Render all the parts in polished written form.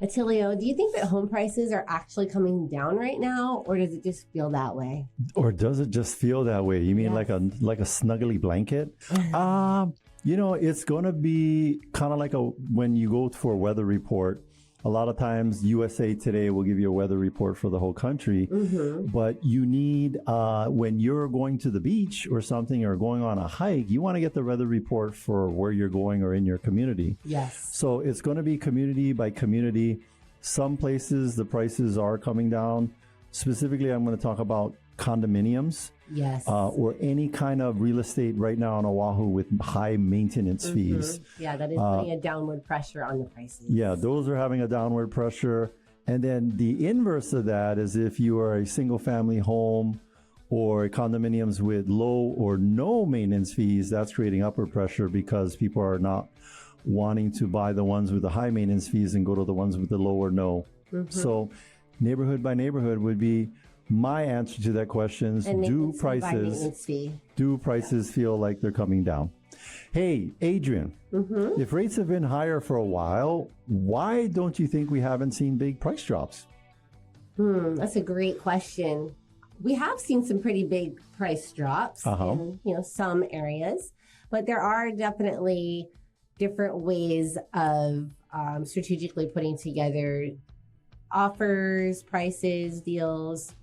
Attilio, do you think that home prices are actually coming down right now, or does it just feel that way? Or does it just feel that way? You mean Yes. like a snuggly blanket? It's going to be kind of like when you go for a weather report. A lot of times USA Today will give you a weather report for the whole country, but you need, when you're going to the beach or something or going on a hike, you want to get the weather report for where you're going or in your community. Yes. So it's going to be community by community. Some places the prices are coming down. Specifically, I'm going to talk about condominiums. Yes. Or any kind of real estate right now on Oahu with high maintenance fees. Yeah, that is putting a downward pressure on the prices. Yeah, those are having a downward pressure. And then the inverse of that is if you are a single family home or condominiums with low or no maintenance fees, that's creating upward pressure because people are not wanting to buy the ones with the high maintenance fees and go to the ones with the low or no. So neighborhood by neighborhood would be my answer to that question. And Do prices feel like they're coming down? Hey, Adrian, if rates have been higher for a while, why don't you think we haven't seen big price drops? That's a great question. We have seen some pretty big price drops in some areas, but there are definitely different ways of strategically putting together offers, prices, deals.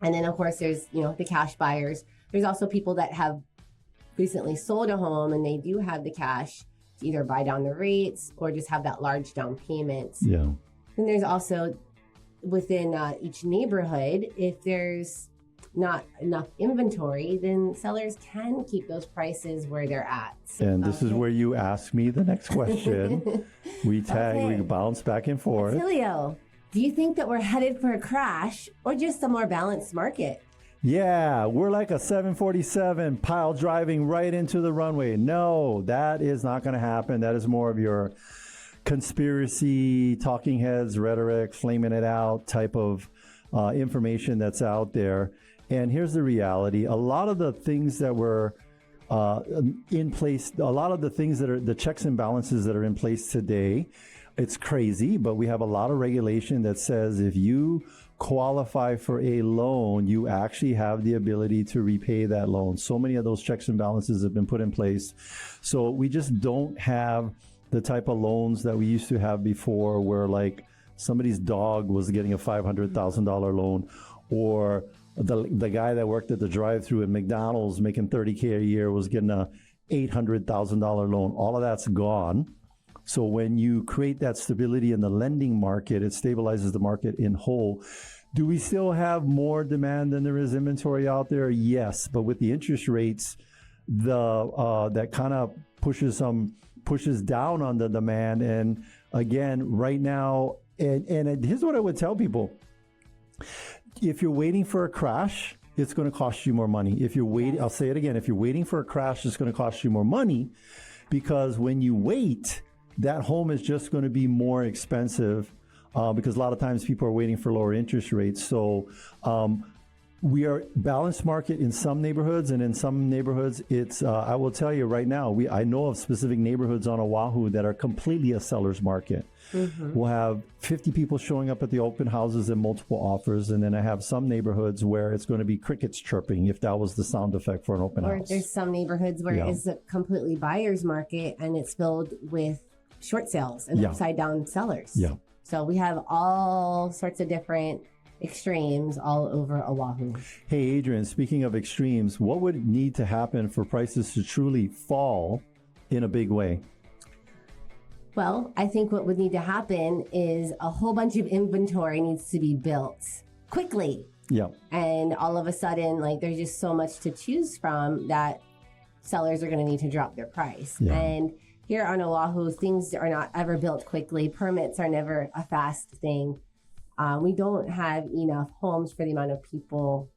And then, of course, there's, the cash buyers. There's also people that have recently sold a home and they do have the cash to either buy down the rates or just have that large down payment. Yeah. And there's also within each neighborhood, if there's not enough inventory, then sellers can keep those prices where they're at. And this is where you ask me the next question. We bounce back and forth. Attilio, do you think that we're headed for a crash or just a more balanced market? Yeah, we're like a 747 pile driving right into the runway. No, that is not going to happen. That is more of your conspiracy, talking heads, rhetoric, flaming it out type of information that's out there. And here's the reality. A lot of the things that were in place, a lot of the things that are the checks and balances that are in place today, it's crazy, but we have a lot of regulation that says if you qualify for a loan, you actually have the ability to repay that loan. So many of those checks and balances have been put in place. So we just don't have the type of loans that we used to have before where like somebody's dog was getting a $500,000 loan, or the guy that worked at the drive-thru at McDonald's making $30K a year was getting a $800,000 loan. All of that's gone. So when you create that stability in the lending market, it stabilizes the market in whole. Do we still have more demand than there is inventory out there? Yes, but with the interest rates, that kind of pushes down on the demand. And again, right now, and here's what I would tell people: if you're waiting for a crash, it's going to cost you more money. If you're waiting, I'll say it again: if you're waiting for a crash, it's going to cost you more money, because when you wait, that home is just going to be more expensive because a lot of times people are waiting for lower interest rates. So we are balanced market in some neighborhoods, and in some neighborhoods, it's, I will tell you right now, I know of specific neighborhoods on Oahu that are completely a seller's market. We'll have 50 people showing up at the open houses and multiple offers. And then I have some neighborhoods where it's going to be crickets chirping, if that was the sound effect for an open house. Or there's some neighborhoods where it's a completely buyer's market and it's filled with short sales and upside down sellers. Yeah. So we have all sorts of different extremes all over Oahu. Hey, Adrian, speaking of extremes, what would need to happen for prices to truly fall in a big way? Well, I think what would need to happen is a whole bunch of inventory needs to be built quickly. Yeah. And all of a sudden, like, there's just so much to choose from that sellers are going to need to drop their price. Yeah. And here on Oahu, things are not ever built quickly. Permits are never a fast thing. We don't have enough homes for the amount of people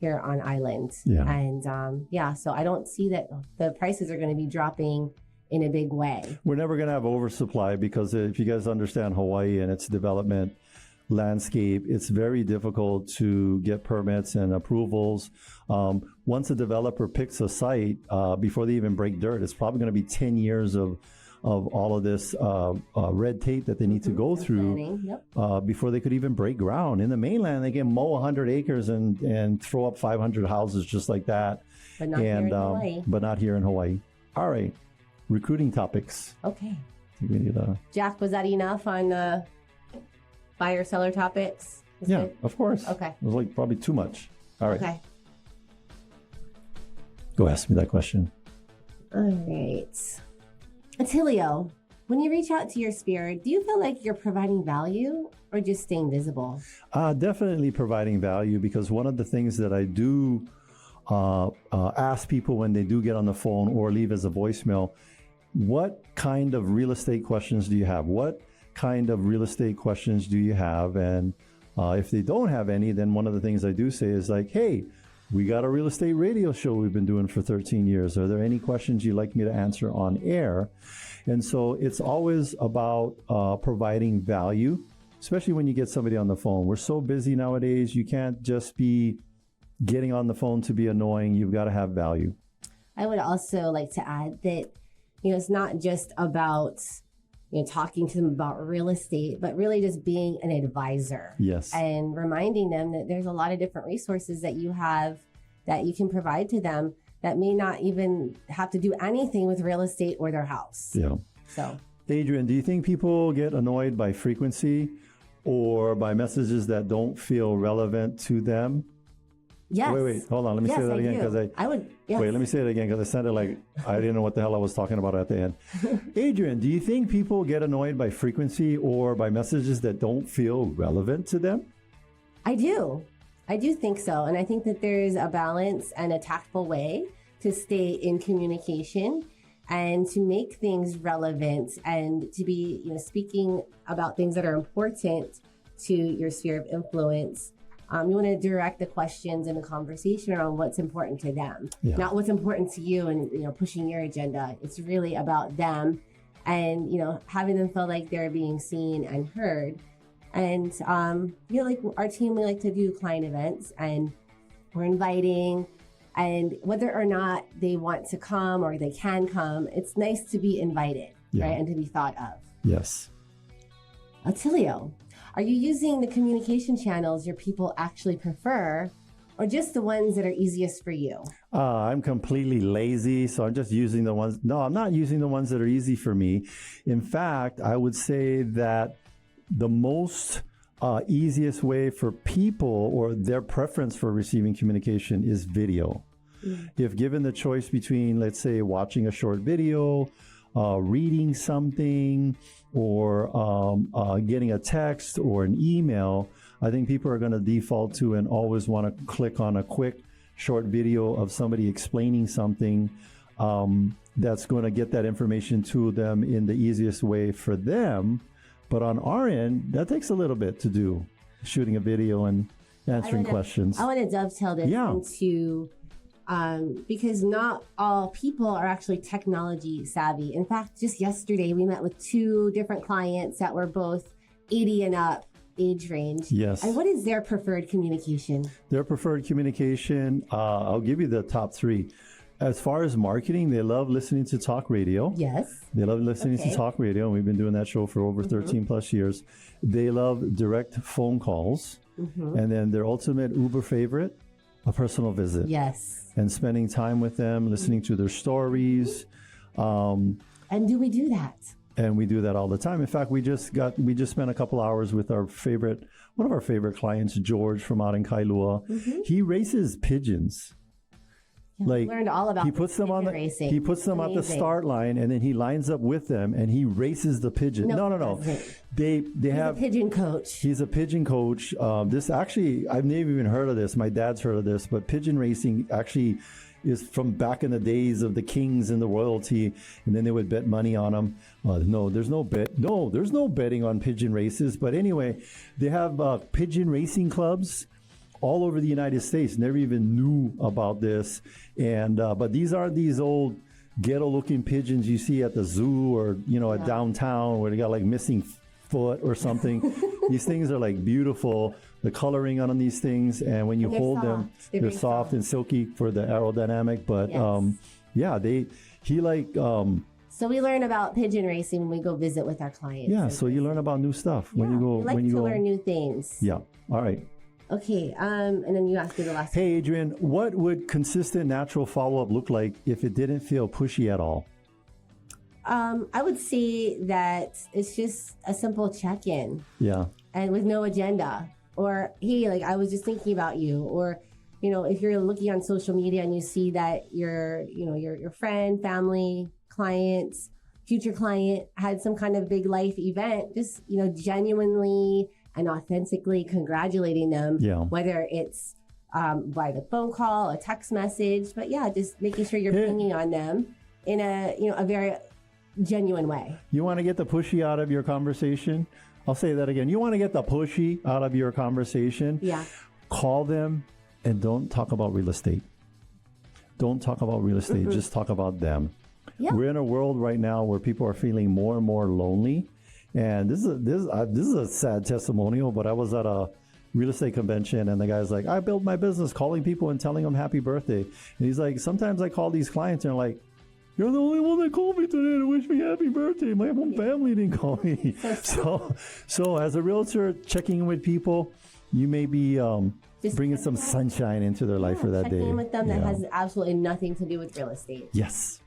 here on island. Yeah. And so I don't see that the prices are going to be dropping in a big way. We're never going to have oversupply because if you guys understand Hawaii and its development landscape, it's very difficult to get permits and approvals. Once a developer picks a site, before they even break dirt, it's probably going to be 10 years of of all of this red tape that they need to go through before they could even break ground. In the mainland, they can mow 100 acres and throw up 500 houses just like that. But not here in Hawaii. But not here in Hawaii. All right. Recruiting topics. Okay. We need Jack, was that enough on buyer-seller topics? Yeah, of course. Okay. It was like probably too much. All right. Okay. Go ask me that question. All right. Attilio, when you reach out to your spirit, do you feel like you're providing value or just staying visible? Definitely providing value, because one of the things that I do ask people when they do get on the phone or leave as a voicemail, what kind of real estate questions do you have? What kind of real estate questions do you have? And if they don't have any, then one of the things I do say is like, hey, we got a real estate radio show we've been doing for 13 years. Are there any questions you'd like me to answer on air? And so it's always about providing value, especially when you get somebody on the phone. We're so busy nowadays, you can't just be getting on the phone to be annoying. You've got to have value. I would also like to add that, it's not just about talking to them about real estate, but really just being an advisor. Yes. And reminding them that there's a lot of different resources that you have that you can provide to them that may not even have to do anything with real estate or their house. Yeah. So, Adrian, do you think people get annoyed by frequency or by messages that don't feel relevant to them? Yes. Wait, hold on. Let me say that again, because I would. Yes. Wait, let me say it again, because it sounded like I didn't know what the hell I was talking about at the end. Adrian, do you think people get annoyed by frequency or by messages that don't feel relevant to them? I do. I do think so. And I think that there's a balance and a tactful way to stay in communication and to make things relevant and to be, speaking about things that are important to your sphere of influence. You want to direct the questions and the conversation around what's important to them, not what's important to you and, pushing your agenda. It's really about them and, having them feel like they're being seen and heard. And, like our team, we like to do client events and we're inviting, and whether or not they want to come or they can come, it's nice to be invited, right? And to be thought of. Yes. Attilio, are you using the communication channels your people actually prefer, or just the ones that are easiest for you? I'm completely lazy, so I'm just using the ones. No, I'm not using the ones that are easy for me. In fact, I would say that the most easiest way for people or their preference for receiving communication is video. If given the choice between, let's say, watching a short video, reading something, or getting a text or an email, I think people are going to default to and always want to click on a quick short video of somebody explaining something that's going to get that information to them in the easiest way for them. But on our end, that takes a little bit to do, shooting a video and answering questions. I want to dovetail this into because not all people are actually technology savvy. In fact, just yesterday, we met with 2 different clients that were both 80 and up age range. Yes. And what is their preferred communication? Their preferred communication, I'll give you the top 3. As far as marketing, they love listening to talk radio. Yes. They love listening to talk radio, and we've been doing that show for over 13 plus years. They love direct phone calls. And then their ultimate Uber favorite, a personal visit. Yes. And spending time with them, listening to their stories. And do we do that? And we do that all the time. In fact, we just spent a couple hours with one of our favorite clients, George from out in Kailua. He races pigeons. Like, learned all about he puts them on racing. He puts them at the start line, and then he lines up with them, and he races the pigeon. No. He's a pigeon coach. He's a pigeon coach. This actually, I've never even heard of this. My dad's heard of this, but pigeon racing actually is from back in the days of the kings and the royalty, and then they would bet money on them. There's no betting on pigeon races. But anyway, they have pigeon racing clubs all over the United States. Never even knew about this. And but these aren't these old ghetto-looking pigeons you see at the zoo or at downtown where they got like missing foot or something. These things are like beautiful. The coloring on these things, and when you hold them, they're soft and silky for the aerodynamic. But So we learn about pigeon racing when we go visit with our clients. Yeah, so you learn about new stuff when you go. We like to learn new things. Yeah. All right. Okay. And then you asked me the last. Hey, Adrian, what would consistent natural follow-up look like if it didn't feel pushy at all? I would say that it's just a simple check-in. Yeah. And with no agenda. Or, hey, like, I was just thinking about you. Or, you know, if you're looking on social media and you see that your friend, family, clients, future client had some kind of big life event, just, you know, genuinely and authentically congratulating them. Yeah. Whether it's by the phone call, a text message. But, yeah, just making sure you're pinging on them in a very genuine way. You want to get the pushy out of your conversation? I'll say that again. You want to get the pushy out of your conversation? Yeah. Call them and don't talk about real estate. Don't talk about real estate. Mm-hmm. Just talk about them. Yeah. We're in a world right now where people are feeling more and more lonely. And this is a sad testimonial, but I was at a real estate convention and the guy's like, I built my business calling people and telling them happy birthday. And he's like, sometimes I call these clients and they're like, you're the only one that called me today to wish me happy birthday. My whole family didn't call me. So as a realtor checking in with people, you may be bringing some sunshine into their life for that day. Checking in with them that has absolutely nothing to do with real estate. Yes.